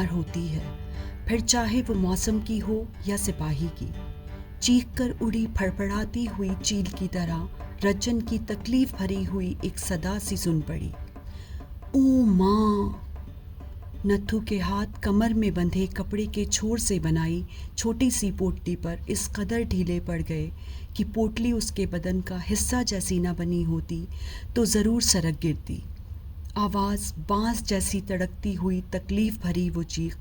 मार होती है, फिर चाहे वो मौसम की हो या सिपाही की। चीख कर उड़ी फड़फड़ाती हुई चील की तरह रज्जन की तकलीफ भरी हुई एक सदा सी सुन पड़ी। ओ माँ! नत्थू के हाथ कमर में बंधे कपड़े के छोर से बनाई छोटी सी पोटली पर इस कदर ढीले पड़ गए कि पोटली उसके बदन का हिस्सा जैसी न बनी होती तो ज़रूर सरक गिरती। आवाज़ बांस जैसी तड़कती हुई तकलीफ भरी वो चीख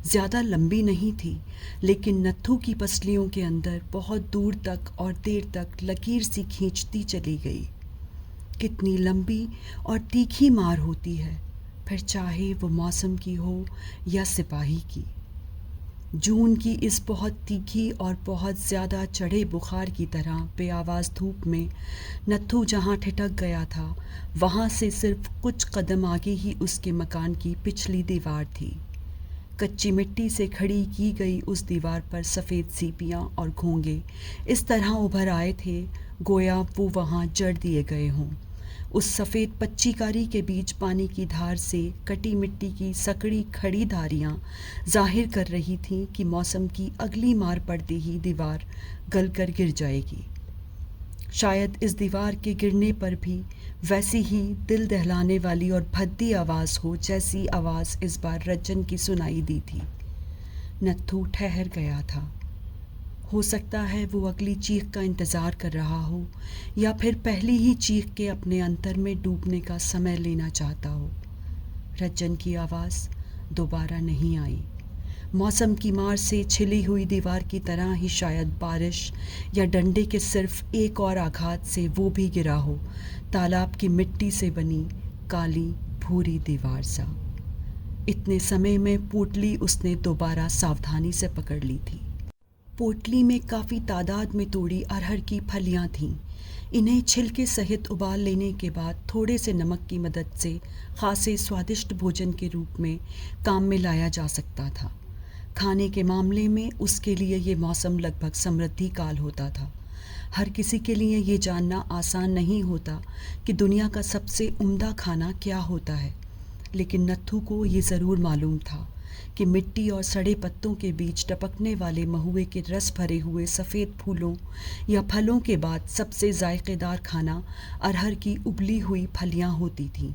ज़्यादा लंबी नहीं थी, लेकिन नत्थू की पसलियों के अंदर बहुत दूर तक और देर तक लकीर सी खींचती चली गई। कितनी लंबी और तीखी मार होती है, फिर चाहे वो मौसम की हो या सिपाही की। जून की इस बहुत तीखी और बहुत ज़्यादा चढ़े बुखार की तरह बेआवाज़ धूप में नत्थू जहाँ ठिठक गया था, वहाँ से सिर्फ कुछ कदम आगे ही उसके मकान की पिछली दीवार थी। कच्ची मिट्टी से खड़ी की गई उस दीवार पर सफ़ेद सीपियाँ और घोंगे इस तरह उभर आए थे गोया वो वहाँ जड़ दिए गए हों। उस सफ़ेद पच्चीकारी के बीच पानी की धार से कटी मिट्टी की सकड़ी खड़ी धारियाँ जाहिर कर रही थीं कि मौसम की अगली मार पड़ते ही दीवार गल कर गिर जाएगी। शायद इस दीवार के गिरने पर भी वैसी ही दिल दहलाने वाली और भद्दी आवाज़ हो जैसी आवाज़ इस बार रज्जन की सुनाई दी थी। नत्थू ठहर गया था। हो सकता है वो अगली चीख का इंतज़ार कर रहा हो या फिर पहली ही चीख के अपने अंतर में डूबने का समय लेना चाहता हो। रज्जन की आवाज़ दोबारा नहीं आई। मौसम की मार से छिली हुई दीवार की तरह ही शायद बारिश या डंडे के सिर्फ एक और आघात से वो भी गिरा हो, तालाब की मिट्टी से बनी काली भूरी दीवार सा। इतने समय में पोटली उसने दोबारा सावधानी से पकड़ ली थी। पोटली में काफ़ी तादाद में तोड़ी अरहर की फलियां थीं। इन्हें छिलके सहित उबाल लेने के बाद थोड़े से नमक की मदद से खासे स्वादिष्ट भोजन के रूप में काम में लाया जा सकता था। खाने के मामले में उसके लिए ये मौसम लगभग समृद्धि काल होता था। हर किसी के लिए ये जानना आसान नहीं होता कि दुनिया का सबसे उम्दा खाना क्या होता है, लेकिन नत्थू को ये ज़रूर मालूम था कि मिट्टी और सड़े पत्तों के बीच टपकने वाले महुए के रस भरे हुए सफ़ेद फूलों या फलों के बाद सबसे जायकेदार खाना अरहर की उबली हुई फलियां होती थीं।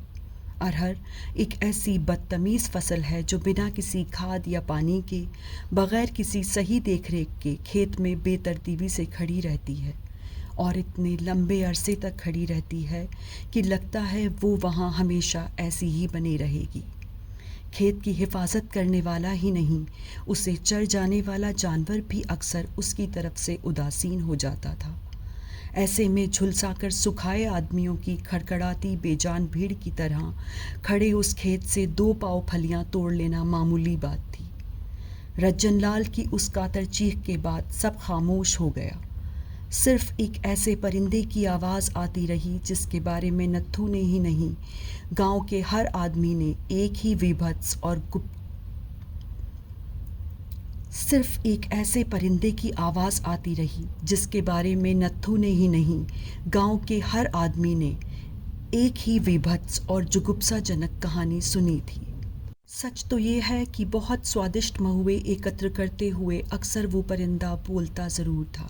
अरहर एक ऐसी बदतमीज़ फसल है जो बिना किसी खाद या पानी के, बग़ैर किसी सही देखरेख के खेत में बेतरतीबी से खड़ी रहती है और इतने लंबे अरसे तक खड़ी रहती है कि लगता है वो वहाँ हमेशा ऐसी ही बनी रहेगी। खेत की हिफाजत करने वाला ही नहीं, उसे चर जाने वाला जानवर भी अक्सर उसकी तरफ से उदासीन हो जाता था। ऐसे में झुलसाकर सुखाए आदमियों की खड़खड़ाती बेजान भीड़ की तरह खड़े उस खेत से 2 पाव फलियां तोड़ लेना मामूली बात थी। रज्जन लाल की उस कातर चीख के बाद सब खामोश हो गया। सिर्फ एक ऐसे परिंदे की आवाज़ आती रही जिसके बारे में नत्थू ने ही नहीं, गांव के हर आदमी ने एक ही विभत्स और सिर्फ एक ऐसे परिंदे की आवाज़ आती रही जिसके बारे में नत्थू ने ही नहीं, गांव के हर आदमी ने एक ही विभत्स और जुगुप्साजनक कहानी सुनी थी। सच तो ये है कि बहुत स्वादिष्ट महुए एकत्र करते हुए अक्सर वो परिंदा बोलता ज़रूर था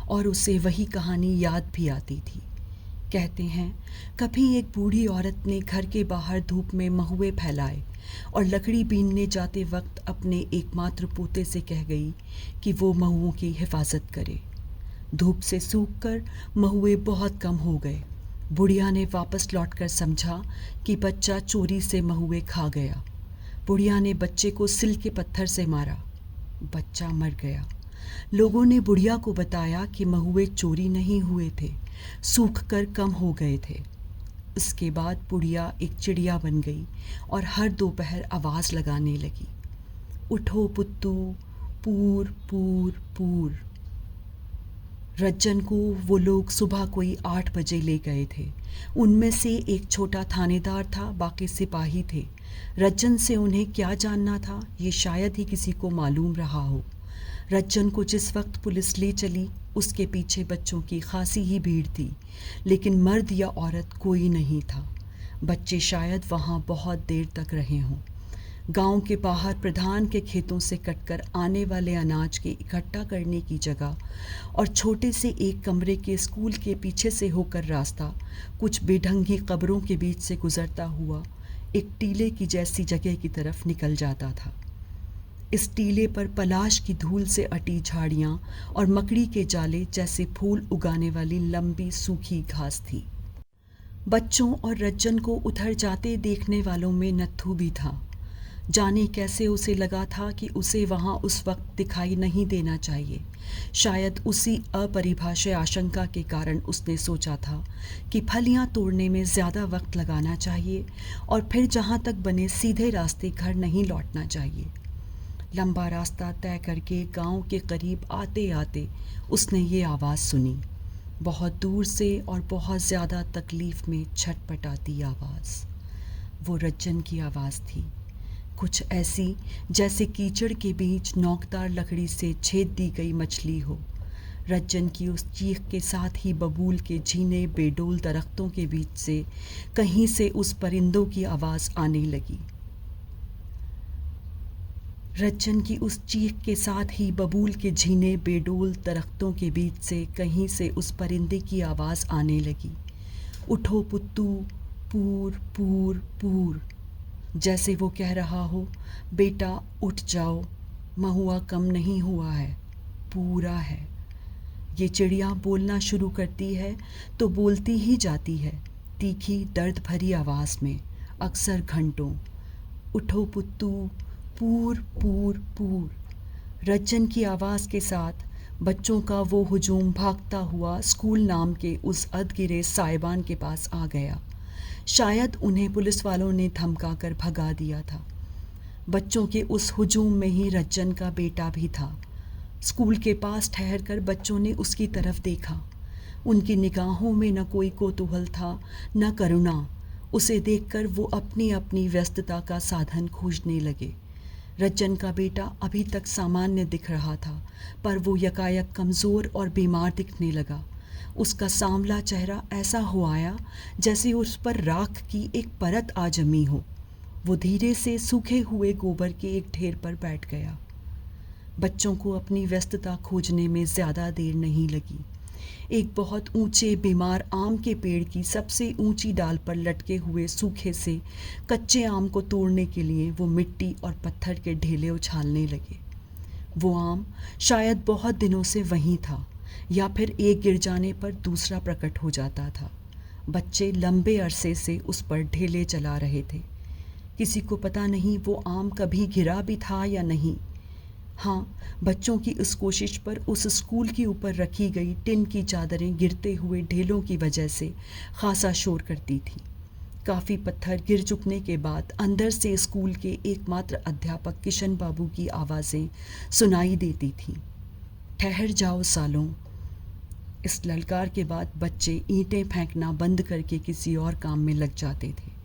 और उसे वही कहानी याद भी आती थी। कहते हैं कभी एक बूढ़ी औरत ने घर के बाहर धूप में महुए फैलाए और लकड़ी बीनने जाते वक्त अपने एकमात्र पोते से कह गई कि वो महुओं की हिफाजत करे। धूप से सूखकर महुए बहुत कम हो गए। बुढ़िया ने वापस लौटकर समझा कि बच्चा चोरी से महुए खा गया। बुढ़िया ने बच्चे को सिल के पत्थर से मारा। बच्चा मर गया। लोगों ने बुढ़िया को बताया कि महुए चोरी नहीं हुए थे, सूख कर कम हो गए थे। इसके बाद बुढ़िया एक चिड़िया बन गई और हर दोपहर आवाज़ लगाने लगी, उठो पुत्तू, पूर पूर पूर। रज्जन को वो लोग सुबह कोई 8 बजे ले गए थे। उनमें से एक छोटा थानेदार था, बाकी सिपाही थे। रज्जन से उन्हें क्या जानना था, ये शायद ही किसी को मालूम रहा हो। रज्जन को जिस वक्त पुलिस ले चली उसके पीछे बच्चों की खासी ही भीड़ थी, लेकिन मर्द या औरत कोई नहीं था। बच्चे शायद वहाँ बहुत देर तक रहे हों। गांव के बाहर प्रधान के खेतों से कटकर आने वाले अनाज के इकट्ठा करने की जगह और छोटे से एक कमरे के स्कूल के पीछे से होकर रास्ता कुछ बेढंगी कब्रों के बीच से गुजरता हुआ एक टीले की जैसी जगह की तरफ निकल जाता था। इस टीले पर पलाश की धूल से अटी झाड़ियाँ और मकड़ी के जाले जैसे फूल उगाने वाली लंबी सूखी घास थी। बच्चों और रज्जन को उधर जाते देखने वालों में नत्थू भी था। जाने कैसे उसे लगा था कि उसे वहाँ उस वक्त दिखाई नहीं देना चाहिए। शायद उसी अपरिभाषित आशंका के कारण उसने सोचा था कि फलियाँ तोड़ने में ज़्यादा वक्त लगाना चाहिए और फिर जहाँ तक बने सीधे रास्ते घर नहीं लौटना चाहिए। लंबा रास्ता तय करके गांव के करीब आते आते उसने ये आवाज़ सुनी, बहुत दूर से और बहुत ज़्यादा तकलीफ़ में छटपटाती आवाज़। वो रज्जन की आवाज़ थी, कुछ ऐसी जैसे कीचड़ के बीच नोकदार लकड़ी से छेद दी गई मछली हो। रज्जन की उस चीख के साथ ही बबूल के झीने बेडोल दरख्तों के बीच से कहीं से उस परिंदों की आवाज़ आने लगी। रज्जन की उस चीख के साथ ही बबूल के झीने बेडोल दरख्तों के बीच से कहीं से उस परिंदे की आवाज़ आने लगी, उठो पुत्तू, पूर पूर पूर। जैसे वो कह रहा हो, बेटा उठ जाओ, महुआ कम नहीं हुआ है, पूरा है। ये चिड़िया बोलना शुरू करती है तो बोलती ही जाती है, तीखी दर्द भरी आवाज़ में, अक्सर घंटों। उठो पुत्तू, पूर पूर पूर। रज्जन की आवाज़ के साथ बच्चों का वो हुजूम भागता हुआ स्कूल नाम के उस अधगिरे साइबान के पास आ गया। शायद उन्हें पुलिस वालों ने धमका कर भगा दिया था। बच्चों के उस हुजूम में ही रज्जन का बेटा भी था। स्कूल के पास ठहर कर बच्चों ने उसकी तरफ देखा। उनकी निगाहों में न कोई कौतूहल था, न करुणा। उसे देखकर वो अपनी अपनी व्यस्तता का साधन खोजने लगे। रज्जन का बेटा अभी तक सामान्य दिख रहा था, पर वो यकायक कमज़ोर और बीमार दिखने लगा। उसका सांवला चेहरा ऐसा हो आया जैसे उस पर राख की एक परत आ जमी हो। वो धीरे से सूखे हुए गोबर के एक ढेर पर बैठ गया। बच्चों को अपनी व्यस्तता खोजने में ज़्यादा देर नहीं लगी। एक बहुत ऊंचे बीमार आम के पेड़ की सबसे ऊंची डाल पर लटके हुए सूखे से कच्चे आम को तोड़ने के लिए वो मिट्टी और पत्थर के ढेले उछालने लगे। वो आम शायद बहुत दिनों से वहीं था, या फिर एक गिर जाने पर दूसरा प्रकट हो जाता था। बच्चे लंबे अरसे से उस पर ढेले चला रहे थे। किसी को पता नहीं वो आम कभी गिरा भी था या नहीं। हाँ, बच्चों की इस कोशिश पर उस स्कूल के ऊपर रखी गई टिन की चादरें गिरते हुए ढेलों की वजह से खासा शोर करती थी। काफ़ी पत्थर गिर चुकने के बाद अंदर से स्कूल के एकमात्र अध्यापक किशन बाबू की आवाज़ें सुनाई देती थीं। ठहर जाओ सालों। इस ललकार के बाद बच्चे ईंटें फेंकना बंद करके किसी और काम में लग जाते थे।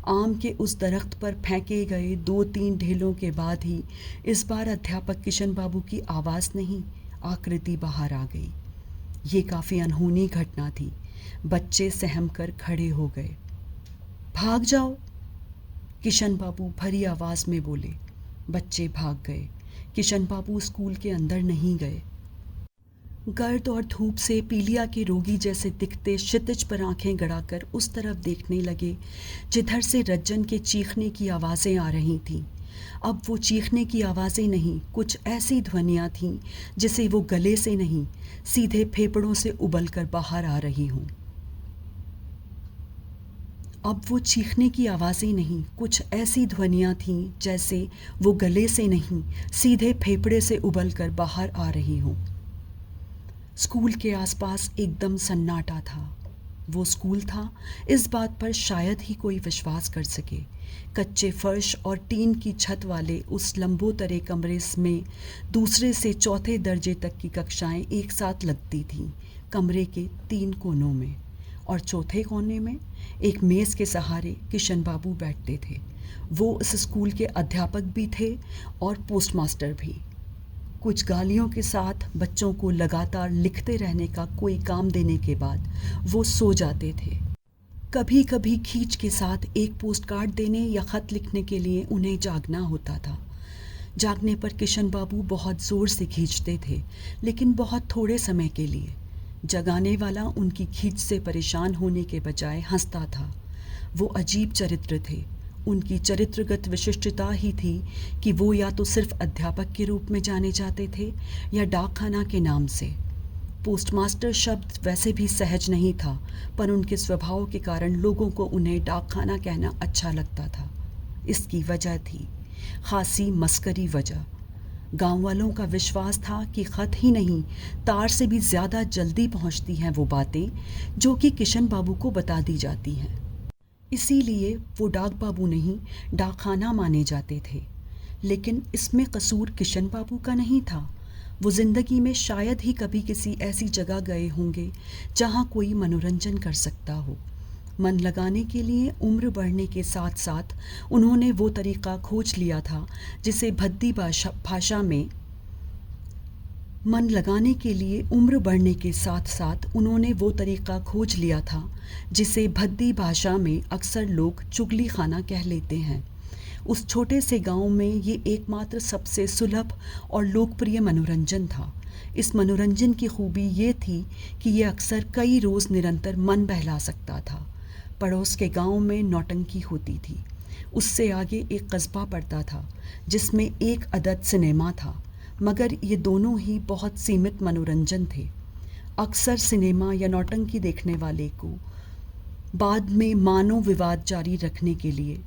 आम के उस दरख्त पर फेंके गए 2-3 ढेलों के बाद ही इस बार अध्यापक किशन बाबू की आवाज़ नहीं, आकृति बाहर आ गई। ये काफ़ी अनहोनी घटना थी। बच्चे सहम कर खड़े हो गए। भाग जाओ, किशन बाबू भरी आवाज़ में बोले। बच्चे भाग गए। किशन बाबू स्कूल के अंदर नहीं गए। गर्द और धूप से पीलिया के रोगी जैसे दिखते क्षितिज पर आंखें गड़ाकर उस तरफ देखने लगे जिधर से रज्जन के चीखने की आवाज़ें आ रही थीं। अब वो चीखने की आवाज़ें नहीं, कुछ ऐसी ध्वनियाँ थीं जिसे वो गले से नहीं, सीधे फेफड़ों से उबल कर बाहर आ रही हों। अब वो चीखने की आवाज़ें नहीं, कुछ ऐसी ध्वनियाँ थीं जैसे वो गले से नहीं, सीधे फेफड़े से उबल कर बाहर आ रही हों। स्कूल के आसपास एकदम सन्नाटा था। वो स्कूल था, इस बात पर शायद ही कोई विश्वास कर सके। कच्चे फर्श और टीन की छत वाले उस लंबोतरे कमरे में दूसरे से चौथे दर्जे तक की कक्षाएं एक साथ लगती थीं, कमरे के 3 कोनों में। और चौथे कोने में एक मेज़ के सहारे किशन बाबू बैठते थे। वो इस स्कूल के अध्यापक भी थे और पोस्टमास्टर भी। कुछ गालियों के साथ बच्चों को लगातार लिखते रहने का कोई काम देने के बाद वो सो जाते थे। कभी कभी खींच के साथ एक पोस्ट कार्ड देने या ख़त लिखने के लिए उन्हें जागना होता था। जागने पर किशन बाबू बहुत ज़ोर से खींचते थे, लेकिन बहुत थोड़े समय के लिए। जगाने वाला उनकी खींच से परेशान होने के बजाय हंसता था। वो अजीब चरित्र थे। उनकी चरित्रगत विशिष्टता ही थी कि वो या तो सिर्फ अध्यापक के रूप में जाने जाते थे या डाकखाना के नाम से। पोस्टमास्टर शब्द वैसे भी सहज नहीं था, पर उनके स्वभाव के कारण लोगों को उन्हें डाकखाना कहना अच्छा लगता था। इसकी वजह थी खासी मस्करी वजह। गांव वालों का विश्वास था कि ख़त ही नहीं, तार से भी ज़्यादा जल्दी पहुंचती हैं वो बातें जो कि किशन बाबू को बता दी जाती हैं। इसीलिए वो डाक बाबू नहीं, डाकखाना माने जाते थे। लेकिन इसमें कसूर किशन बाबू का नहीं था। वो ज़िंदगी में शायद ही कभी किसी ऐसी जगह गए होंगे जहाँ कोई मनोरंजन कर सकता हो। मन लगाने के लिए उम्र बढ़ने के साथ साथ उन्होंने वो तरीक़ा खोज लिया था जिसे भद्दी भाषा में मन लगाने के लिए उम्र बढ़ने के साथ साथ उन्होंने वो तरीक़ा खोज लिया था जिसे भद्दी भाषा में अक्सर लोग चुगली खाना कह लेते हैं। उस छोटे से गांव में ये एकमात्र सबसे सुलभ और लोकप्रिय मनोरंजन था। इस मनोरंजन की खूबी ये थी कि ये अक्सर कई रोज़ निरंतर मन बहला सकता था। पड़ोस के गांव में नौटंकी होती थी। उससे आगे एक कस्बा पड़ता था जिसमें एक अदद सिनेमा था, मगर ये दोनों ही बहुत सीमित मनोरंजन थे। अक्सर सिनेमा या नौटंकी देखने वाले को बाद में मानव विवाद जारी रखने के लिए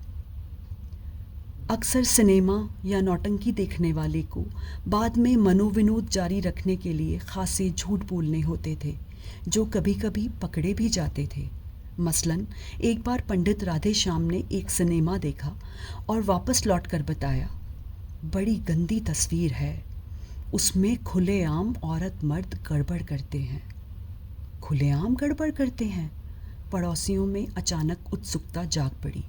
अक्सर सिनेमा या नौटंकी देखने वाले को बाद में मनोविनोद जारी रखने के लिए खासे झूठ बोलने होते थे, जो कभी कभी पकड़े भी जाते थे। मसलन एक बार पंडित राधे श्याम ने एक सिनेमा देखा और वापस लौटकर बताया, बड़ी गंदी तस्वीर है, उसमें खुलेआम औरत मर्द गड़बड़ करते हैं। खुलेआम गड़बड़ करते हैं? पड़ोसियों में अचानक उत्सुकता जाग पड़ी।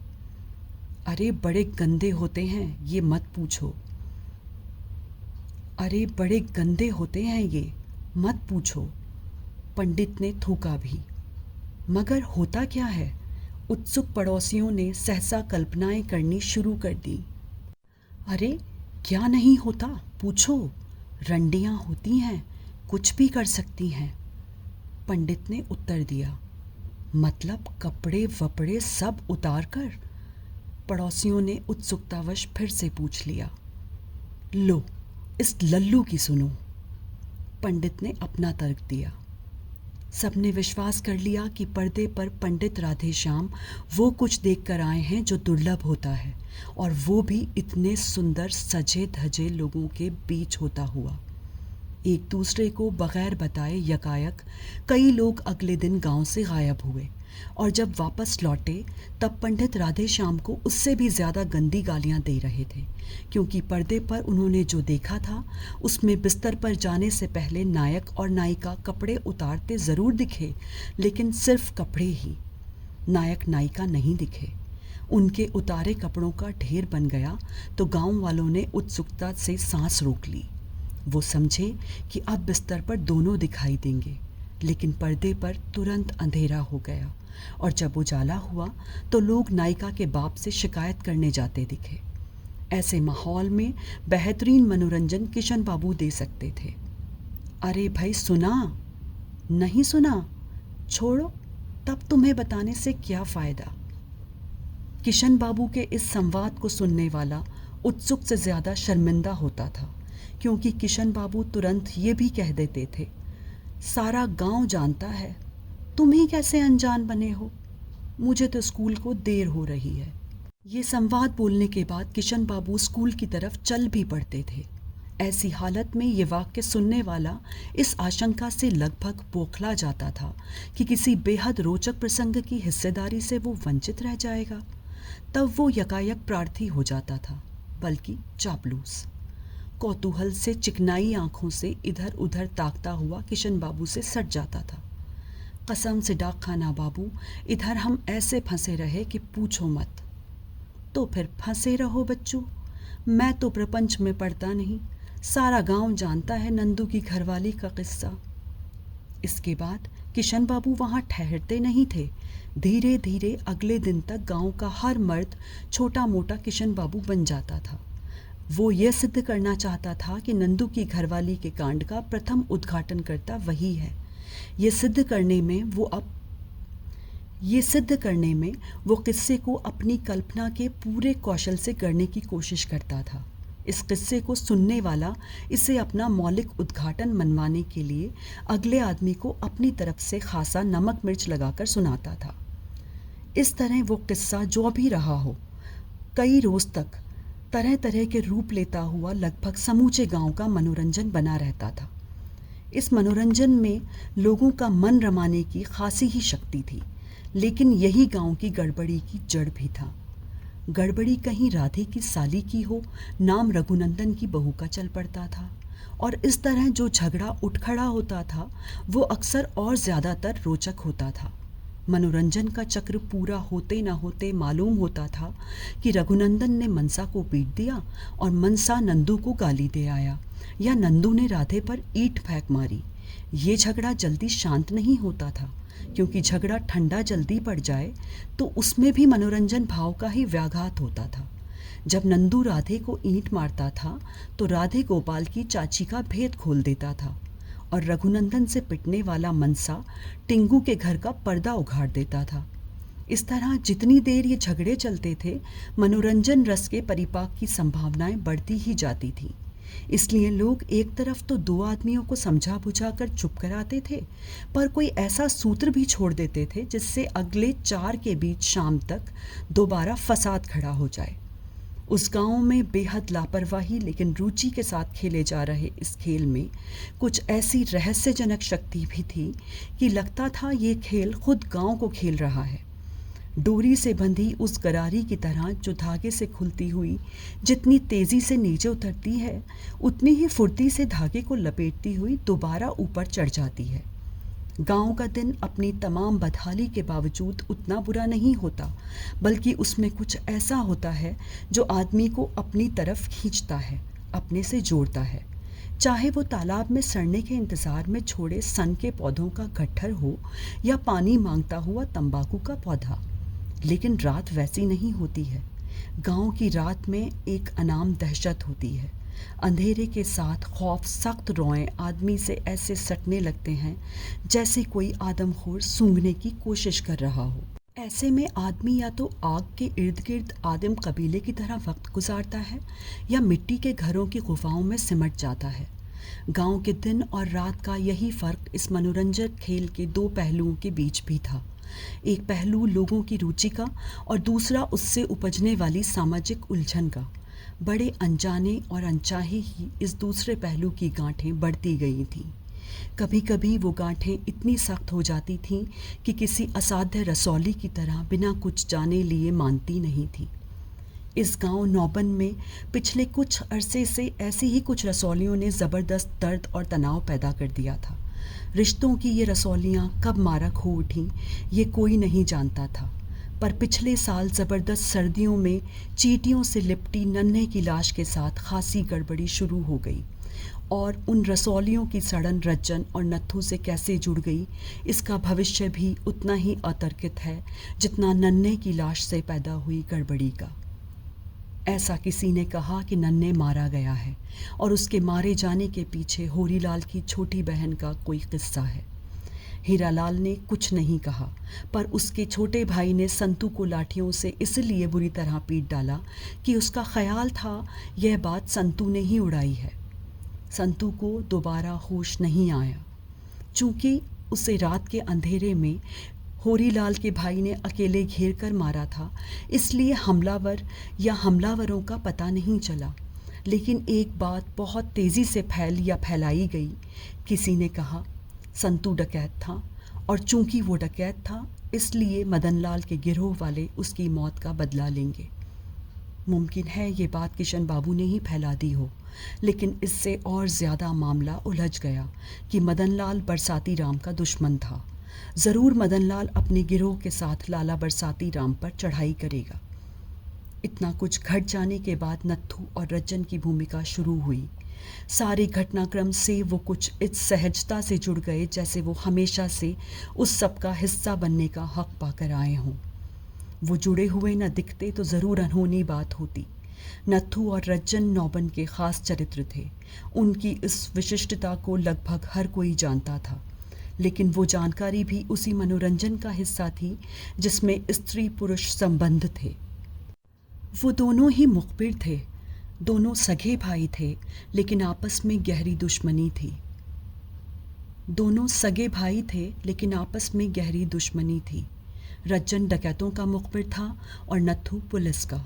अरे बड़े गंदे होते हैं, ये मत पूछो। अरे बड़े गंदे होते हैं ये, मत पूछो। पंडित ने थूका भी। मगर होता क्या है? उत्सुक पड़ोसियों ने सहसा कल्पनाएं करनी शुरू कर दी। अरे क्या नहीं होता, पूछो। रंडियां होती हैं, कुछ भी कर सकती हैं। पंडित ने उत्तर दिया। मतलब कपड़े वपड़े सब उतार कर? पड़ोसियों ने उत्सुकतावश फिर से पूछ लिया। लो, इस लल्लू की सुनो। पंडित ने अपना तर्क दिया। सबने विश्वास कर लिया कि पर्दे पर पंडित राधेश्याम वो कुछ देख कर आए हैं जो दुर्लभ होता है, और वो भी इतने सुंदर सजे धजे लोगों के बीच होता हुआ। एक दूसरे को बगैर बताए यकायक कई लोग अगले दिन गांव से गायब हुए, और जब वापस लौटे तब पंडित राधेश्याम को उससे भी ज़्यादा गंदी गालियां दे रहे थे, क्योंकि पर्दे पर उन्होंने जो देखा था उसमें बिस्तर पर जाने से पहले नायक और नायिका कपड़े उतारते ज़रूर दिखे, लेकिन सिर्फ कपड़े ही। नायक नायिका नहीं दिखे। उनके उतारे कपड़ों का ढेर बन गया तो गांव वालों ने उत्सुकता से सांस रोक ली। वो समझे कि अब बिस्तर पर दोनों दिखाई देंगे, लेकिन पर्दे पर तुरंत अंधेरा हो गया, और जब उजाला हुआ तो लोग नायिका के बाप से शिकायत करने जाते दिखे। ऐसे माहौल में बेहतरीन मनोरंजन किशन बाबू दे सकते थे। अरे भाई सुना? नहीं सुना? छोड़ो, तब तुम्हें बताने से क्या फ़ायदा। किशन बाबू के इस संवाद को सुनने वाला उत्सुक से ज़्यादा शर्मिंदा होता था, क्योंकि किशन बाबू तुरंत ये भी कह देते थे, सारा गांव जानता है, तुम ही कैसे अनजान बने हो? मुझे तो स्कूल को देर हो रही है। ये संवाद बोलने के बाद किशन बाबू स्कूल की तरफ चल भी पड़ते थे। ऐसी हालत में ये वाक्य सुनने वाला इस आशंका से लगभग बौखला जाता था कि किसी बेहद रोचक प्रसंग की हिस्सेदारी से वो वंचित रह जाएगा। तब वो यकायक प्रार्थी हो जाता था, बल्कि चापलूस। कौतूहल से चिकनाई आंखों से इधर उधर ताकता हुआ किशन बाबू से सट जाता था। कसम से डाकखाना बाबू, इधर हम ऐसे फंसे रहे कि पूछो मत। तो फिर फंसे रहो बच्चों, मैं तो प्रपंच में पढ़ता नहीं, सारा गांव जानता है नंदू की घरवाली का किस्सा। इसके बाद किशन बाबू वहाँ ठहरते नहीं थे। धीरे धीरे अगले दिन तक गांव का हर मर्द छोटा मोटा किशन बाबू बन जाता था। वो ये सिद्ध करना चाहता था कि नंदू की घरवाली के कांड का प्रथम उद्घाटन करता वही है। ये सिद्ध करने में वो किस्से को अपनी कल्पना के पूरे कौशल से गढ़ने की कोशिश करता था। इस किस्से को सुनने वाला इसे अपना मौलिक उद्घाटन मनवाने के लिए अगले आदमी को अपनी तरफ से खासा नमक मिर्च लगाकर सुनाता था। इस तरह वो किस्सा जो भी रहा हो, कई रोज तक तरह तरह के रूप लेता हुआ लगभग समूचे गांव का मनोरंजन बना रहता था। इस मनोरंजन में लोगों का मन रमाने की खासी ही शक्ति थी, लेकिन यही गांव की गड़बड़ी की जड़ भी था। गड़बड़ी कहीं राधे की साली की हो, नाम रघुनंदन की बहू का चल पड़ता था, और इस तरह जो झगड़ा उठ खड़ा होता था वो अक्सर और ज़्यादातर रोचक होता था। मनोरंजन का चक्र पूरा होते न होते मालूम होता था कि रघुनंदन ने मनसा को पीट दिया और मनसा नंदू को गाली दे आया, या नंदू ने राधे पर ईंट फेंक मारी। ये झगड़ा जल्दी शांत नहीं होता था, क्योंकि झगड़ा ठंडा जल्दी पड़ जाए तो उसमें भी मनोरंजन भाव का ही व्याघात होता था। जब नंदू राधे को ईंट मारता था तो राधे गोपाल की चाची का भेद खोल देता था, और रघुनंदन से पिटने वाला मनसा टिंगू के घर का पर्दा उघाड़ देता था। इस तरह जितनी देर ये झगड़े चलते थे, मनोरंजन रस के परिपाक की संभावनाएं बढ़ती ही जाती थीं। इसलिए लोग एक तरफ तो दो आदमियों को समझा बुझा कर चुप कराते थे, पर कोई ऐसा सूत्र भी छोड़ देते थे जिससे अगले 4 के बीच शाम तक दोबारा फसाद खड़ा हो जाए। उस गांव में बेहद लापरवाही लेकिन रुचि के साथ खेले जा रहे इस खेल में कुछ ऐसी रहस्यजनक शक्ति भी थी कि लगता था ये खेल खुद गांव को खेल रहा है। डोरी से बंधी उस गरारी की तरह जो धागे से खुलती हुई जितनी तेज़ी से नीचे उतरती है, उतनी ही फुर्ती से धागे को लपेटती हुई दोबारा ऊपर चढ़ जाती है। गांव का दिन अपनी तमाम बदहाली के बावजूद उतना बुरा नहीं होता, बल्कि उसमें कुछ ऐसा होता है जो आदमी को अपनी तरफ खींचता है, अपने से जोड़ता है। चाहे वो तालाब में सड़ने के इंतज़ार में छोड़े सन के पौधों का गट्ठर हो या पानी मांगता हुआ तंबाकू का पौधा। लेकिन रात वैसी नहीं होती है। गांव की रात में एक अनाम दहशत होती है। अंधेरे के साथ खौफ सख्त रोएं आदमी से ऐसे सटने लगते हैं जैसे कोई आदमखोर सूंघने की कोशिश कर रहा हो। ऐसे में आदमी या तो आग के इर्द गिर्द आदिम कबीले की तरह वक्त गुजारता है, या मिट्टी के घरों की गुफाओं में सिमट जाता है। गांव के दिन और रात का यही फ़र्क इस मनोरंजक खेल के 2 पहलुओं के बीच भी था। एक पहलू लोगों की रुचि का और दूसरा उससे उपजने वाली सामाजिक उलझन का। बड़े अनजाने और अनचाहे ही इस दूसरे पहलू की गांठें बढ़ती गई थीं। कभी कभी वो गांठें इतनी सख्त हो जाती थीं कि किसी असाध्य रसौली की तरह बिना कुछ जाने लिए मानती नहीं थी। इस गांव नौबन में पिछले कुछ अरसे से ऐसी ही कुछ रसौलियों ने ज़बरदस्त दर्द और तनाव पैदा कर दिया था। रिश्तों की ये रसौलियाँ कब मारक हो उठीं ये कोई नहीं जानता था, पर पिछले साल ज़बरदस्त सर्दियों में चींटियों से लिपटी नन्हे की लाश के साथ खासी गड़बड़ी शुरू हो गई, और उन रसौलियों की सड़न रज्जन और नत्थू से कैसे जुड़ गई इसका भविष्य भी उतना ही अतर्कित है जितना नन्हे की लाश से पैदा हुई गड़बड़ी का। ऐसा किसी ने कहा कि नन्हे मारा गया है, और उसके मारे जाने के पीछे होरीलाल की छोटी बहन का कोई किस्सा है। हीरालाल ने कुछ नहीं कहा, पर उसके छोटे भाई ने संतू को लाठियों से इसलिए बुरी तरह पीट डाला कि उसका ख्याल था यह बात संतू ने ही उड़ाई है। संतू को दोबारा होश नहीं आया। चूँकि उसे रात के अंधेरे में होरीलाल के भाई ने अकेले घेर कर मारा था, इसलिए हमलावर या हमलावरों का पता नहीं चला। लेकिन एक बात बहुत तेज़ी से फैलाई गई। किसी ने कहा संतू डकैत था, और चूंकि वो डकैत था इसलिए मदनलाल के गिरोह वाले उसकी मौत का बदला लेंगे। मुमकिन है ये बात किशन बाबू ने ही फैला दी हो, लेकिन इससे और ज़्यादा मामला उलझ गया कि मदनलाल बरसाती राम का दुश्मन था। ज़रूर मदनलाल अपने गिरोह के साथ लाला बरसाती राम पर चढ़ाई करेगा। इतना कुछ घट जाने के बाद नत्थू और रज्जन की भूमिका शुरू हुई। सारे घटनाक्रम से वो कुछ इस सहजता से जुड़ गए जैसे वो हमेशा से उस सब का हिस्सा बनने का हक पाकर आए हों। वो जुड़े हुए न दिखते तो ज़रूर अनहोनी बात होती। नत्थू और रज्जन नौबन के ख़ास चरित्र थे। उनकी इस विशिष्टता को लगभग हर कोई जानता था, लेकिन वो जानकारी भी उसी मनोरंजन का हिस्सा थी जिसमें स्त्री पुरुष संबंध थे। वो दोनों ही मुखबिर थे, दोनों सगे भाई थे, लेकिन आपस में गहरी दुश्मनी थी। दोनों सगे भाई थे लेकिन आपस में गहरी दुश्मनी थी। रज्जन डकैतों का मुखबिर था और नत्थू पुलिस का,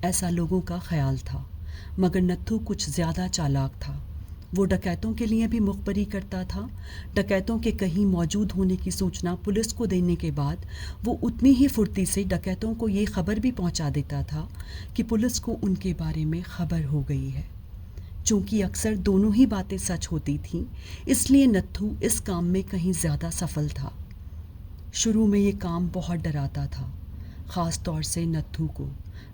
ऐसा लोगों का ख्याल था। मगर नत्थू कुछ ज़्यादा चालाक था। वो डकैतों के लिए भी मुखबरी करता था। डकैतों के कहीं मौजूद होने की सूचना पुलिस को देने के बाद वो उतनी ही फुर्ती से डकैतों को ये खबर भी पहुंचा देता था कि पुलिस को उनके बारे में खबर हो गई है। चूँकि अक्सर दोनों ही बातें सच होती थीं, इसलिए नत्थू इस काम में कहीं ज़्यादा सफल था। शुरू में ये काम बहुत डराता था, ख़ास तौर से नत्थू को।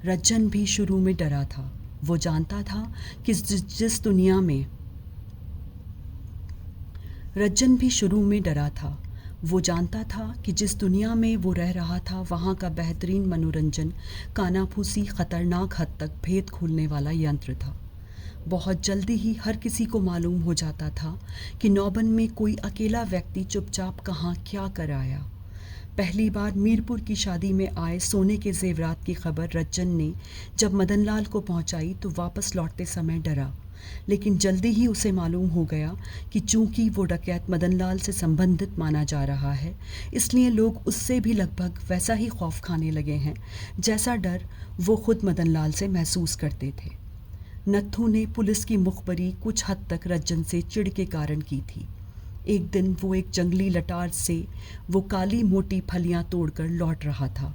रज्जन भी शुरू में डरा था। वो जानता था कि जिस दुनिया में रज्जन भी शुरू में डरा था। वो जानता था कि जिस दुनिया में वो रह रहा था वहाँ का बेहतरीन मनोरंजन कानाफूसी ख़तरनाक हद तक भेद खोलने वाला यंत्र था। बहुत जल्दी ही हर किसी को मालूम हो जाता था कि नौबन में कोई अकेला व्यक्ति चुपचाप कहाँ क्या कर आया। पहली बार मीरपुर की शादी में आए सोने के जेवरात की खबर रज्जन ने जब मदनलाल को पहुंचाई तो वापस लौटते समय डरा, लेकिन जल्दी ही उसे मालूम हो गया कि चूंकि वो डकैत मदनलाल से संबंधित माना जा रहा है, इसलिए लोग उससे भी लगभग वैसा ही खौफ खाने लगे हैं जैसा डर वो खुद मदनलाल से महसूस करते थे। नत्थू ने पुलिस की मुखबरी कुछ हद तक रज्जन से चिढ़ के कारण की थी। एक दिन वो एक जंगली लटार से वो काली मोटी फलियां तोड़कर लौट रहा था,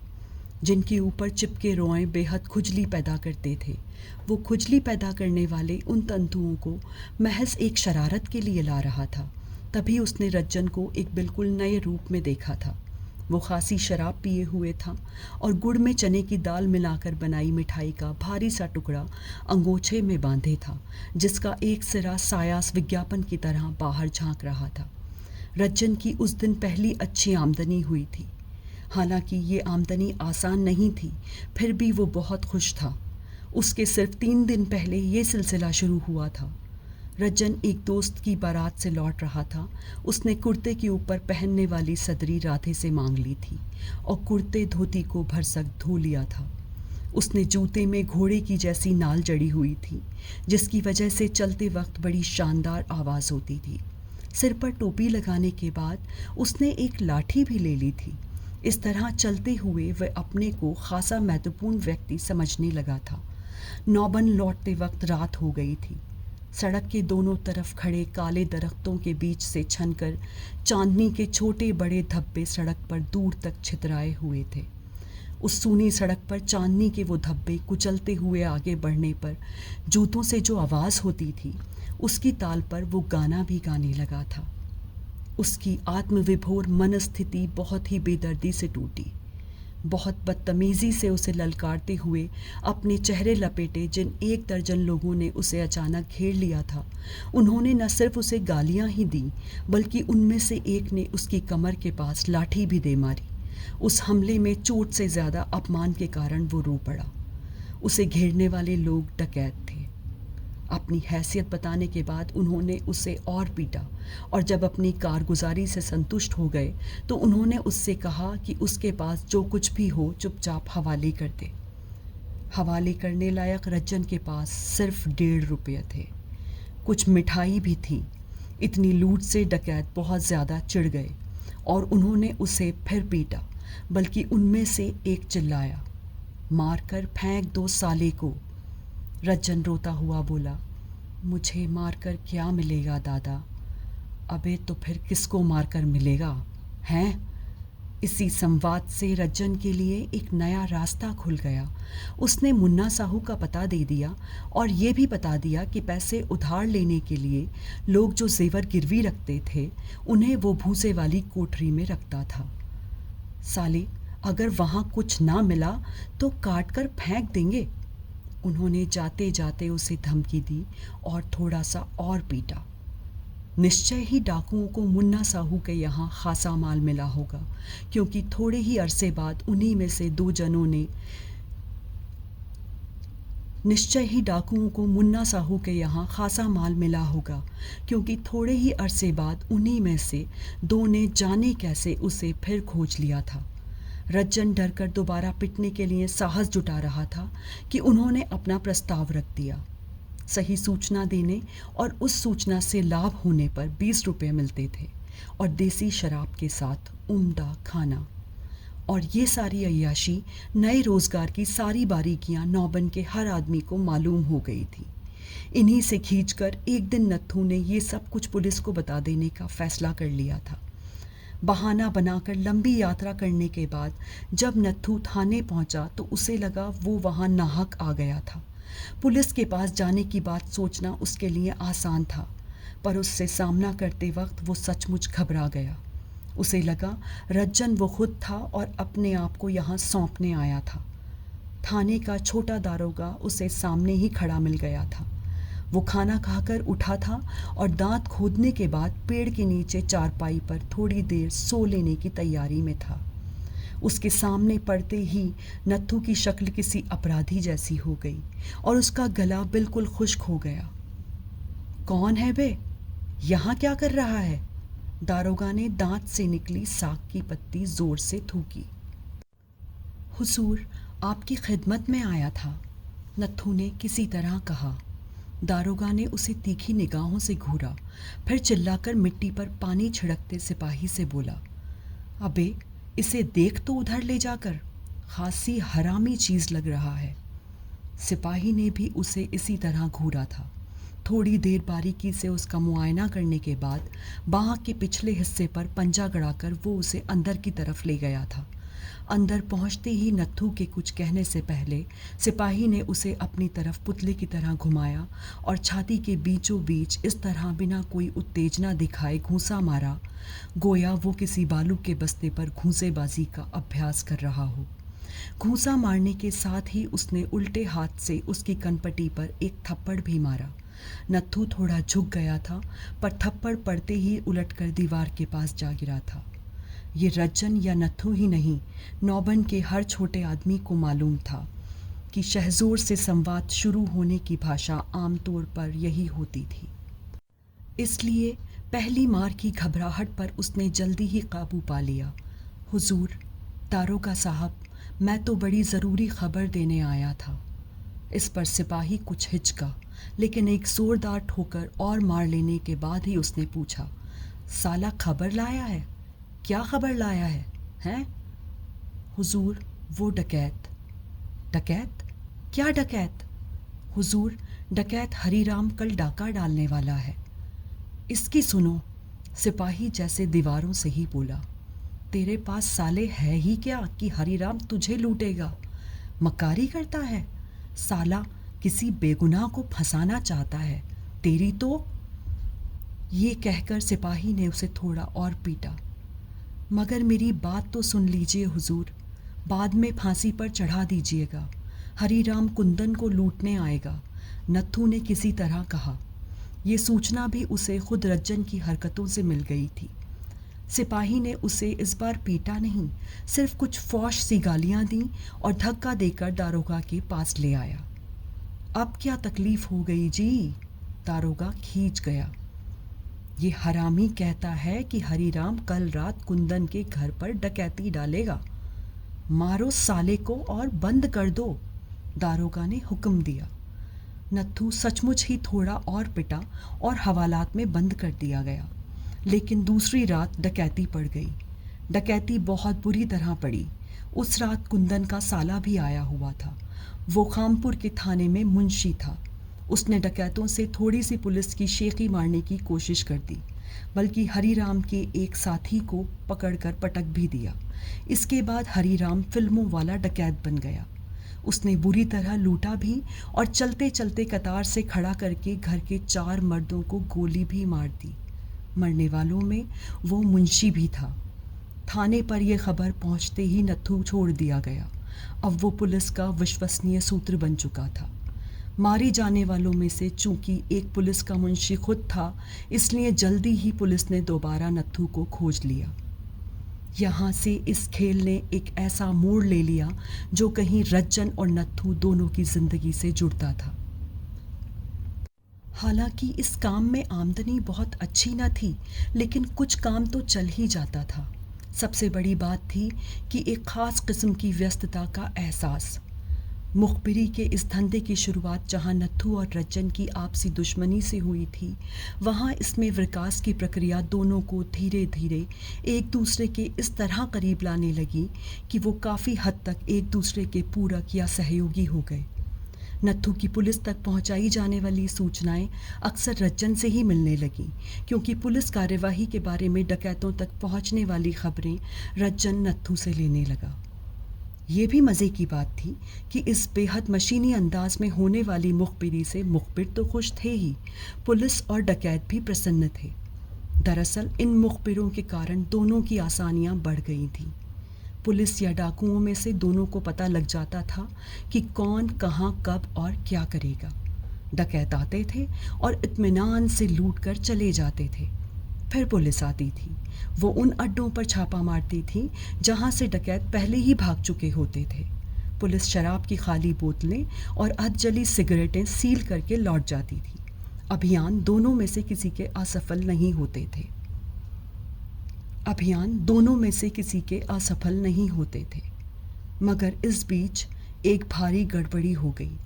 जिनके ऊपर चिपके रोएं बेहद खुजली पैदा करते थे। वो खुजली पैदा करने वाले उन तंतुओं को महज एक शरारत के लिए ला रहा था। तभी उसने रज्जन को एक बिल्कुल नए रूप में देखा था। वो खासी शराब पिए हुए था और गुड़ में चने की दाल मिलाकर बनाई मिठाई का भारी सा टुकड़ा अंगोछे में बांधे था, जिसका एक सिरा सायास विज्ञापन की तरह बाहर झांक रहा था। रज्जन की उस दिन पहली अच्छी आमदनी हुई थी। हालांकि ये आमदनी आसान नहीं थी, फिर भी वो बहुत खुश था। उसके सिर्फ 3 दिन पहले ये सिलसिला शुरू हुआ था। रज्जन एक दोस्त की बारात से लौट रहा था। उसने कुर्ते के ऊपर पहनने वाली सदरी राधे से मांग ली थी और कुर्ते धोती को भरसक धो लिया था। उसने जूते में घोड़े की जैसी नाल जड़ी हुई थी, जिसकी वजह से चलते वक्त बड़ी शानदार आवाज़ होती थी। सिर पर टोपी लगाने के बाद उसने एक लाठी भी ले ली थी। इस तरह चलते हुए वह अपने को खासा महत्वपूर्ण व्यक्ति समझने लगा था। नौबन लौटते वक्त रात हो गई थी। सड़क के दोनों तरफ खड़े काले दरख्तों के बीच से छनकर चांदनी के छोटे बड़े धब्बे सड़क पर दूर तक छितराए हुए थे। उस सूनी सड़क पर चांदनी के वो धब्बे कुचलते हुए आगे बढ़ने पर जूतों से जो आवाज़ होती थी, उसकी ताल पर वो गाना भी गाने लगा था। उसकी आत्मविभोर मन स्थिति बहुत ही बेदर्दी से टूटी। बहुत बदतमीज़ी से उसे ललकारते हुए अपने चेहरे लपेटे जिन 1 दर्जन लोगों ने उसे अचानक घेर लिया था, उन्होंने न सिर्फ उसे गालियां ही दी, बल्कि उनमें से एक ने उसकी कमर के पास लाठी भी दे मारी। उस हमले में चोट से ज़्यादा अपमान के कारण वो रो पड़ा। उसे घेरने वाले लोग डकैत थे। अपनी हैसियत बताने के बाद उन्होंने उसे और पीटा और जब अपनी कारगुजारी से संतुष्ट हो गए तो उन्होंने उससे कहा कि उसके पास जो कुछ भी हो चुपचाप हवाले कर दे। हवाले करने लायक रज्जन के पास सिर्फ 1.5 रुपये थे। कुछ मिठाई भी थी। इतनी लूट से डकैत बहुत ज़्यादा चिढ़ गए और उन्होंने उसे फिर पीटा, बल्कि उनमें से एक चिल्लाया, मार कर फेंक दो साले को। रज्जन रोता हुआ बोला, मुझे मारकर क्या मिलेगा दादा? अबे तो फिर किसको मारकर मिलेगा हैं? इसी संवाद से रज्जन के लिए एक नया रास्ता खुल गया। उसने मुन्ना साहू का पता दे दिया और ये भी बता दिया कि पैसे उधार लेने के लिए लोग जो जेवर गिरवी रखते थे, उन्हें वो भूसे वाली कोठरी में रखता था। साले, अगर वहाँ कुछ ना मिला तो काट कर फेंक देंगे। उन्होंने जाते जाते उसे धमकी दी और थोड़ा सा और पीटा। निश्चय ही डाकुओं को मुन्ना साहू के यहाँ खासा माल मिला होगा, क्योंकि थोड़े ही अरसे बाद उन्हीं में से दो जनों ने निश्चय ही डाकुओं को मुन्ना साहू के यहाँ खासा माल मिला होगा, क्योंकि थोड़े ही अरसे बाद उन्हीं में से दो ने जाने कैसे उसे फिर खोज लिया था। रज्जन डरकर दोबारा पिटने के लिए साहस जुटा रहा था कि उन्होंने अपना प्रस्ताव रख दिया। सही सूचना देने और उस सूचना से लाभ होने पर 20 रुपये मिलते थे और देसी शराब के साथ उम्दा खाना। और ये सारी अय्याशी, नए रोज़गार की सारी बारीकियां नौबन के हर आदमी को मालूम हो गई थी। इन्हीं से खींचकर एक दिन नत्थू ने ये सब कुछ पुलिस को बता देने का फैसला कर लिया था। बहाना बनाकर लंबी यात्रा करने के बाद जब नत्थू थाने पहुंचा तो उसे लगा वो वहां नाहक आ गया था। पुलिस के पास जाने की बात सोचना उसके लिए आसान था, पर उससे सामना करते वक्त वो सचमुच घबरा गया। उसे लगा रज्जन वो खुद था और अपने आप को यहाँ सौंपने आया था। थाने का छोटा दारोगा उसे सामने ही खड़ा मिल गया था। वो खाना खाकर उठा था और दांत खोदने के बाद पेड़ के नीचे चारपाई पर थोड़ी देर सो लेने की तैयारी में था। उसके सामने पड़ते ही नत्थू की शक्ल किसी अपराधी जैसी हो गई और उसका गला बिल्कुल खुश्क हो गया। कौन है बे? यहाँ क्या कर रहा है? दारोगा ने दांत से निकली साग की पत्ती जोर से थूकी। हुजूर, आपकी खिदमत में आया था, नत्थू ने किसी तरह कहा। दारोगा ने उसे तीखी निगाहों से घूरा, फिर चिल्लाकर मिट्टी पर पानी छिड़कते सिपाही से बोला, अबे इसे देख तो उधर ले जाकर, खासी हरामी चीज़ लग रहा है। सिपाही ने भी उसे इसी तरह घूरा था। थोड़ी देर बारीकी से उसका मुआयना करने के बाद बाह के पिछले हिस्से पर पंजा गड़ाकर वो उसे अंदर की तरफ ले गया था। अंदर पहुंचते ही नत्थू के कुछ कहने से पहले सिपाही ने उसे अपनी तरफ पुतले की तरह घुमाया और छाती के बीचों बीच इस तरह बिना कोई उत्तेजना दिखाए घूंसा मारा, गोया वो किसी बालू के बस्ते पर घूंसेबाजी का अभ्यास कर रहा हो। घूंसा मारने के साथ ही उसने उल्टे हाथ से उसकी कनपटी पर एक थप्पड़ भी मारा। नत्थू थोड़ा झुक गया था, पर थप्पड़ पड़ते ही उलटकर दीवार के पास जा गिरा था। ये रज्जन या नत्थू ही नहीं, नौबन के हर छोटे आदमी को मालूम था कि शहजोर से संवाद शुरू होने की भाषा आमतौर पर यही होती थी। इसलिए पहली मार की घबराहट पर उसने जल्दी ही काबू पा लिया। हुजूर, दारोगा साहब, मैं तो बड़ी ज़रूरी खबर देने आया था। इस पर सिपाही कुछ हिचका, लेकिन एक जोरदार ठोकर और मार लेने के बाद ही उसने पूछा, साला खबर लाया है? क्या खबर लाया है? हैं? हुजूर, वो डकैत। डकैत? क्या डकैत? हुजूर, डकैत हरीराम कल डाका डालने वाला है। इसकी सुनो। सिपाही जैसे दीवारों से ही बोला, तेरे पास साले है ही क्या कि हरीराम तुझे लूटेगा? मक्कारी करता है साला, किसी बेगुनाह को फंसाना चाहता है। तेरी तो। ये कहकर सिपाही ने उसे थोड़ा और पीटा। मगर मेरी बात तो सुन लीजिए हुजूर, बाद में फांसी पर चढ़ा दीजिएगा। हरीराम कुंदन को लूटने आएगा, नत्थू ने किसी तरह कहा। ये सूचना भी उसे खुद रज्जन की हरकतों से मिल गई थी। सिपाही ने उसे इस बार पीटा नहीं, सिर्फ कुछ फौश सी गालियाँ दी और धक्का देकर दारोगा के पास ले आया। अब क्या तकलीफ हो गई जी? दारोगा खींच गया। ये हरामी कहता है कि हरीराम कल रात कुंदन के घर पर डकैती डालेगा। मारो साले को और बंद कर दो, दारोगा ने हुक्म दिया। नत्थू सचमुच ही थोड़ा और पिटा और हवालात में बंद कर दिया गया। लेकिन दूसरी रात डकैती पड़ गई। डकैती बहुत बुरी तरह पड़ी। उस रात कुंदन का साला भी आया हुआ था। वो खामपुर के थाने में मुंशी था। उसने डकैतों से थोड़ी सी पुलिस की शेखी मारने की कोशिश कर दी, बल्कि हरीराम के एक साथी को पकड़कर पटक भी दिया। इसके बाद हरीराम फिल्मों वाला डकैत बन गया। उसने बुरी तरह लूटा भी और चलते चलते कतार से खड़ा करके घर के 4 मर्दों को गोली भी मार दी। मरने वालों में वो मुंशी भी था। थाने पर यह खबर पहुंचते ही नत्थू छोड़ दिया गया। अब वो पुलिस का विश्वसनीय सूत्र बन चुका था। मारे जाने वालों में से चूंकि एक पुलिस का मुंशी खुद था, इसलिए जल्दी ही पुलिस ने दोबारा नत्थू को खोज लिया। यहाँ से इस खेल ने एक ऐसा मोड़ ले लिया जो कहीं रज्जन और नत्थू दोनों की जिंदगी से जुड़ता था। हालांकि इस काम में आमदनी बहुत अच्छी न थी, लेकिन कुछ काम तो चल ही जाता था। सबसे बड़ी बात थी कि एक ख़ास किस्म की व्यस्तता का एहसास। मुखबिरी के इस धंधे की शुरुआत जहां नत्थू और रज्जन की आपसी दुश्मनी से हुई थी, वहां इसमें विकास की प्रक्रिया दोनों को धीरे धीरे एक दूसरे के इस तरह करीब लाने लगी कि वो काफ़ी हद तक एक दूसरे के पूरक या सहयोगी हो गए। नत्थू की पुलिस तक पहुंचाई जाने वाली सूचनाएं अक्सर रज्जन से ही मिलने लगीं, क्योंकि पुलिस कार्यवाही के बारे में डकैतों तक पहुंचने वाली खबरें रज्जन नत्थू से लेने लगा। ये भी मज़े की बात थी कि इस बेहद मशीनी अंदाज में होने वाली मुखबिरी से मुखबिर तो खुश थे ही, पुलिस और डकैत भी प्रसन्न थे। दरअसल इन मुखबिरों के कारण दोनों की आसानियां बढ़ गई थीं। पुलिस या डाकुओं में से दोनों को पता लग जाता था कि कौन कहाँ कब और क्या करेगा। डकैत आते थे और इत्मीनान से लूट कर चले जाते थे। फिर पुलिस आती थी। वो उन अड्डों पर छापा मारती थी जहाँ से डकैत पहले ही भाग चुके होते थे। पुलिस शराब की खाली बोतलें और अधजली सिगरेटें सील करके लौट जाती थी। अभियान दोनों में से किसी के असफल नहीं होते थे। मगर इस बीच एक भारी गड़बड़ी हो गई।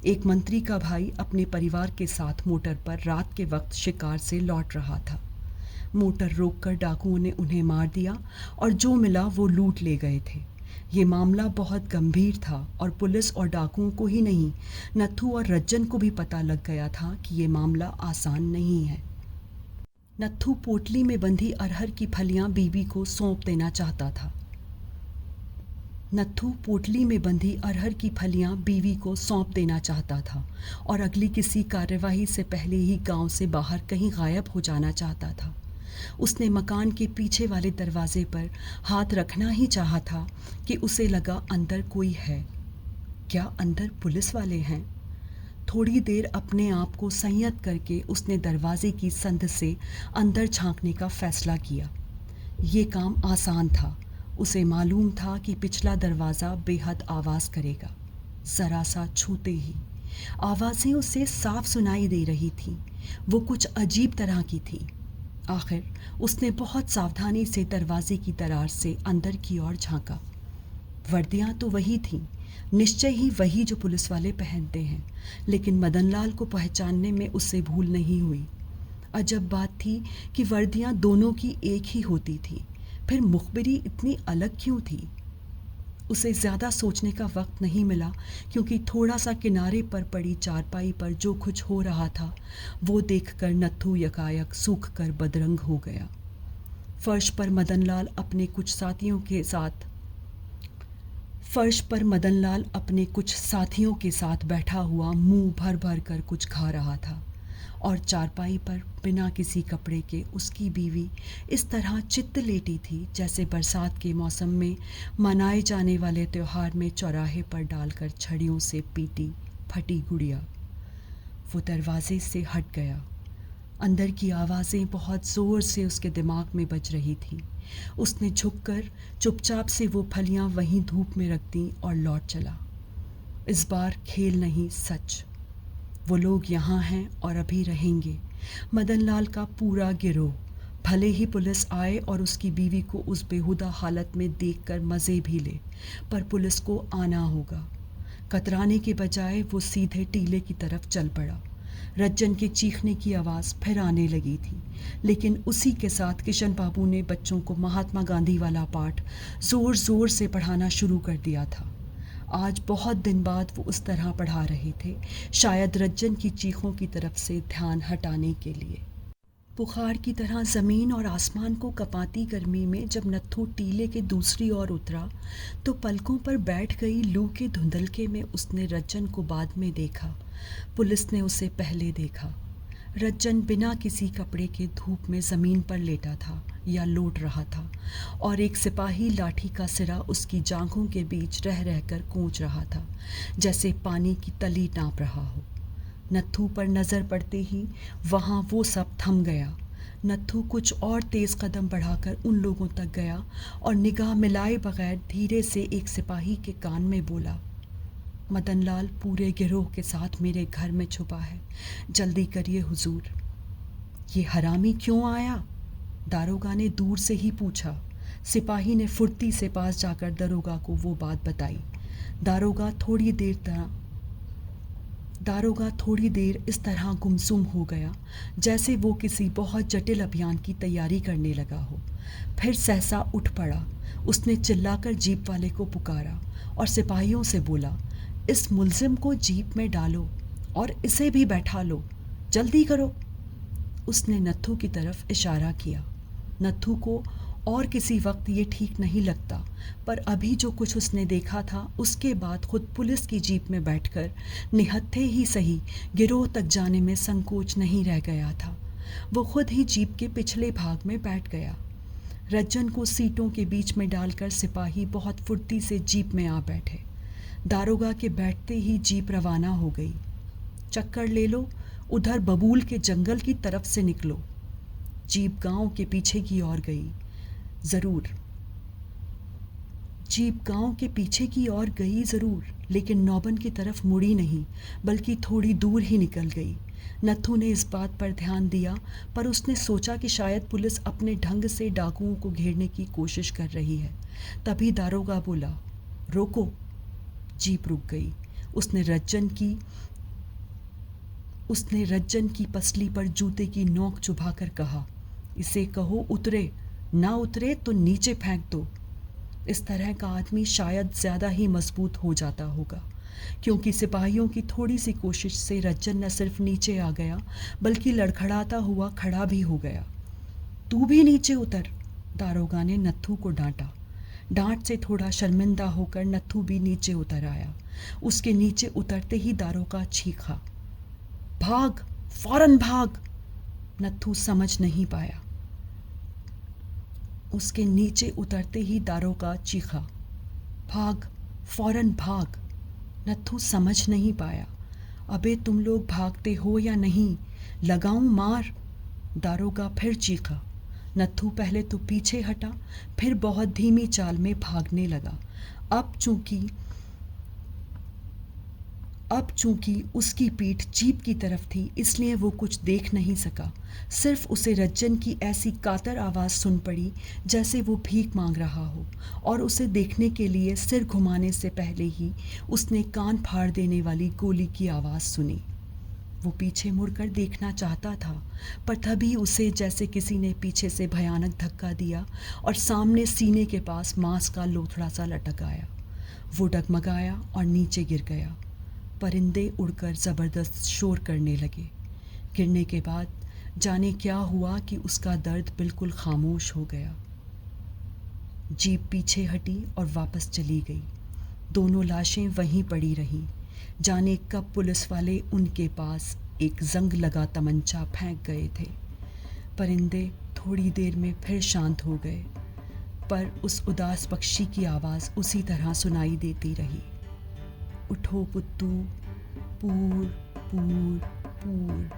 एक मंत्री का भाई अपने परिवार के साथ मोटर पर रात के वक्त शिकार से लौट रहा था। मोटर रोककर डाकुओं ने उन्हें मार दिया और जो मिला वो लूट ले गए थे। ये मामला बहुत गंभीर था और पुलिस और डाकुओं को ही नहीं, नत्थू और रज्जन को भी पता लग गया था कि ये मामला आसान नहीं है। नत्थू पोटली में बंधी अरहर की फलियां बीवी को सौंप देना चाहता था और अगली किसी कार्यवाही से पहले ही गांव से बाहर कहीं गायब हो जाना चाहता था। उसने मकान के पीछे वाले दरवाजे पर हाथ रखना ही चाहा था कि उसे लगा अंदर कोई है। क्या अंदर पुलिस वाले हैं? थोड़ी देर अपने आप को संयत करके उसने दरवाजे की संद से अंदर झांकने का फैसला किया। ये काम आसान था। उसे मालूम था कि पिछला दरवाज़ा बेहद आवाज़ करेगा। ज़रा सा छूते ही आवाज़ें उसे साफ सुनाई दे रही थीं। वो कुछ अजीब तरह की थी। आखिर उसने बहुत सावधानी से दरवाजे की दरार से अंदर की ओर झांका। वर्दियाँ तो वही थीं, निश्चय ही वही जो पुलिस वाले पहनते हैं, लेकिन मदनलाल को पहचानने में उससे भूल नहीं हुई। अजब बात थी कि वर्दियाँ दोनों की एक ही होती थी, फिर मुखबिरी इतनी अलग क्यों थी? उसे ज़्यादा सोचने का वक्त नहीं मिला, क्योंकि थोड़ा सा किनारे पर पड़ी चारपाई पर जो कुछ हो रहा था वो देखकर नत्थू यकायक सूख कर बदरंग हो गया। फर्श पर मदनलाल अपने कुछ साथियों के साथ बैठा हुआ मुंह भर भर कर कुछ खा रहा था, और चारपाई पर बिना किसी कपड़े के उसकी बीवी इस तरह चित्त लेटी थी जैसे बरसात के मौसम में मनाए जाने वाले त्योहार में चौराहे पर डालकर छड़ियों से पीटी फटी गुड़िया। वो दरवाजे से हट गया। अंदर की आवाज़ें बहुत ज़ोर से उसके दिमाग में बज रही थीं। उसने झुककर चुपचाप से वो फलियां वहीं धूप में रख दी और लौट चला। इस बार खेल नहीं, सच। वो लोग यहाँ हैं और अभी रहेंगे। मदनलाल का पूरा गिरोह। भले ही पुलिस आए और उसकी बीवी को उस बेहुदा हालत में देखकर मज़े भी ले, पर पुलिस को आना होगा। कतराने के बजाय वो सीधे टीले की तरफ चल पड़ा। रज्जन के चीखने की आवाज़ फिर आने लगी थी, लेकिन उसी के साथ किशन बाबू ने बच्चों को महात्मा गांधी वाला पाठ ज़ोर ज़ोर से पढ़ाना शुरू कर दिया था। आज बहुत दिन बाद वो उस तरह पढ़ा रहे थे, शायद रज्जन की चीखों की तरफ से ध्यान हटाने के लिए। बुखार की तरह ज़मीन और आसमान को कपाती गर्मी में जब नत्थू टीले के दूसरी ओर उतरा तो पलकों पर बैठ गई लू के धुंधलके में उसने रज्जन को बाद में देखा। पुलिस ने उसे पहले देखा। रज्जन बिना किसी कपड़े के धूप में ज़मीन पर लेटा था या लौट रहा था और एक सिपाही लाठी का सिरा उसकी जांघों के बीच रह रहकर कोंच रहा था, जैसे पानी की तली नाप रहा हो। नत्थू पर नज़र पड़ते ही वहाँ वो सब थम गया। नत्थू कुछ और तेज़ कदम बढ़ाकर उन लोगों तक गया और निगाह मिलाए बगैर धीरे से एक सिपाही के कान में बोला, मदनलाल पूरे गिरोह के साथ मेरे घर में छुपा है, जल्दी करिए हुजूर। ये हरामी क्यों आया? दारोगा ने दूर से ही पूछा। सिपाही ने फुर्ती से पास जाकर दारोगा को वो बात बताई। दारोगा थोड़ी देर इस तरह गुमसुम हो गया जैसे वो किसी बहुत जटिल अभियान की तैयारी करने लगा हो। फिर सहसा उठ पड़ा। उसने चिल्लाकर जीप वाले को पुकारा और सिपाहियों से बोला, इस मुलजिम को जीप में डालो और इसे भी बैठा लो, जल्दी करो। उसने नत्थू की तरफ इशारा किया। नत्थू को और किसी वक्त ये ठीक नहीं लगता, पर अभी जो कुछ उसने देखा था उसके बाद खुद पुलिस की जीप में बैठकर निहत्थे ही सही गिरोह तक जाने में संकोच नहीं रह गया था। वो खुद ही जीप के पिछले भाग में बैठ गया। रज्जन को सीटों के बीच में डालकर सिपाही बहुत फुर्ती से जीप में आ बैठे। दारोगा के बैठते ही जीप रवाना हो गई। चक्कर ले लो, उधर बबूल के जंगल की तरफ से निकलो। जीप गांव के पीछे की ओर गई। ज़रूर, लेकिन नौबन की तरफ मुड़ी नहीं, बल्कि थोड़ी दूर ही निकल गई। नत्थू ने इस बात पर ध्यान दिया, पर उसने सोचा कि शायद पुलिस अपने ढंग से डाकुओं को घेरने की कोशिश कर रही है। तभी दारोगा बोला, रोको। जीप रुक गई। उसने रज्जन की पसली पर जूते की नोक चुभाकर कहा, इसे कहो उतरे, ना उतरे तो नीचे फेंक दो। इस तरह का आदमी शायद ज़्यादा ही मजबूत हो जाता होगा, क्योंकि सिपाहियों की थोड़ी सी कोशिश से रज्जन न सिर्फ नीचे आ गया बल्कि लड़खड़ाता हुआ खड़ा भी हो गया। तू भी नीचे उतर, दारोगा ने नत्थू को डांटा। डांट से थोड़ा शर्मिंदा होकर नत्थू भी नीचे उतर आया। उसके नीचे उतरते ही दारोगा चीखा, भाग, फौरन भाग। नत्थू समझ नहीं पाया। उसके नीचे उतरते ही दारोगा चीखा, भाग, फौरन भाग। नत्थू समझ नहीं पाया। अबे तुम लोग भागते हो या नहीं, लगाऊं मार। दारोगा फिर चीखा। नत्थू पहले तो पीछे हटा, फिर बहुत धीमी चाल में भागने लगा। अब चूंकि उसकी पीठ जीप की तरफ थी, इसलिए वो कुछ देख नहीं सका। सिर्फ उसे रज्जन की ऐसी कातर आवाज़ सुन पड़ी जैसे वो भीख मांग रहा हो, और उसे देखने के लिए सिर घुमाने से पहले ही उसने कान फाड़ देने वाली गोली की आवाज़ सुनी। वो पीछे मुड़कर देखना चाहता था, पर तभी उसे जैसे किसी ने पीछे से भयानक धक्का दिया और सामने सीने के पास मांस का लोथड़ा सा लटक आया। वो डगमगाया और नीचे गिर गया। परिंदे उड़कर ज़बरदस्त शोर करने लगे। गिरने के बाद जाने क्या हुआ कि उसका दर्द बिल्कुल खामोश हो गया। जीप पीछे हटी और वापस चली गई। दोनों लाशें वहीं पड़ी रहीं। जाने कब पुलिस वाले उनके पास एक जंग लगा तमंचा फेंक गए थे। परिंदे थोड़ी देर में फिर शांत हो गए, पर उस उदास पक्षी की आवाज़ उसी तरह सुनाई देती रही। उठो पुत्तू, पूर पूर पूर।